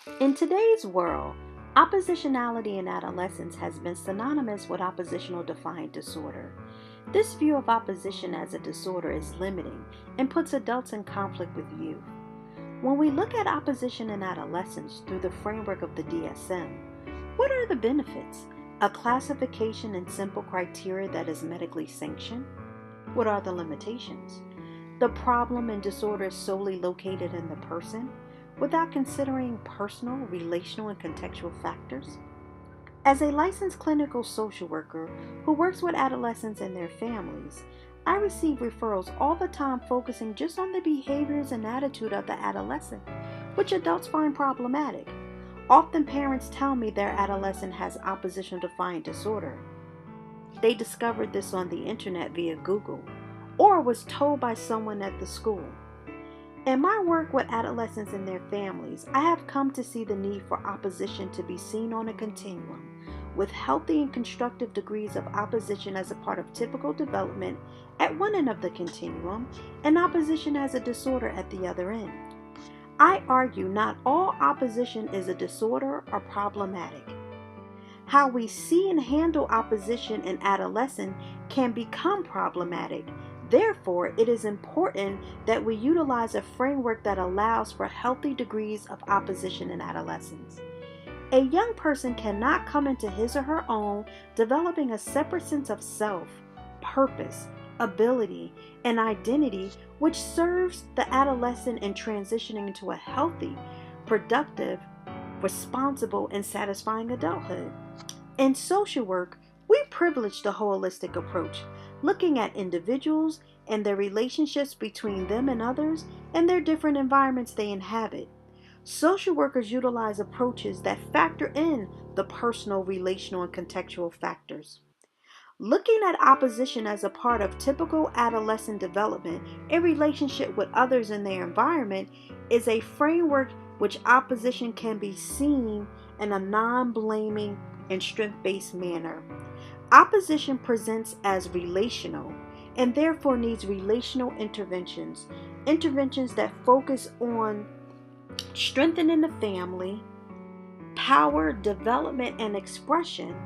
In today's world, oppositionality in adolescence has been synonymous with oppositional defiant disorder. This view of opposition as a disorder is limiting and puts adults in conflict with youth. When we look at opposition in adolescence through the framework of the DSM, what are the benefits? A classification and simple criteria that is medically sanctioned? What are the limitations? The problem and disorder is solely located in the person without considering personal, relational, and contextual factors. As a licensed clinical social worker who works with adolescents and their families, I receive referrals all the time focusing just on the behaviors and attitude of the adolescent, which adults find problematic. Often parents tell me their adolescent has oppositional defiant disorder. They discovered this on the internet via Google or was told by someone at the school. In my work with adolescents and their families, I have come to see the need for opposition to be seen on a continuum, with healthy and constructive degrees of opposition as a part of typical development at one end of the continuum, and opposition as a disorder at the other end. I argue not all opposition is a disorder or problematic. How we see and handle opposition in adolescence can become problematic. Therefore, it is important that we utilize a framework that allows for healthy degrees of opposition in adolescence. A young person cannot come into his or her own, developing a separate sense of self, purpose, ability, and identity, which serves the adolescent in transitioning into a healthy, productive, responsible, and satisfying adulthood. In social work, we privilege the holistic approach, looking at individuals and their relationships between them and others and their different environments they inhabit. Social workers utilize approaches that factor in the personal, relational, and contextual factors. Looking at opposition as a part of typical adolescent development in relationship with others in their environment is a framework which opposition can be seen in a non-blaming and strength-based manner. Opposition presents as relational and therefore needs relational interventions that focus on strengthening the family, power, development, and expression,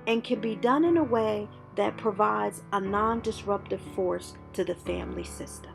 and can be done in a way that provides a non-disruptive force to the family system.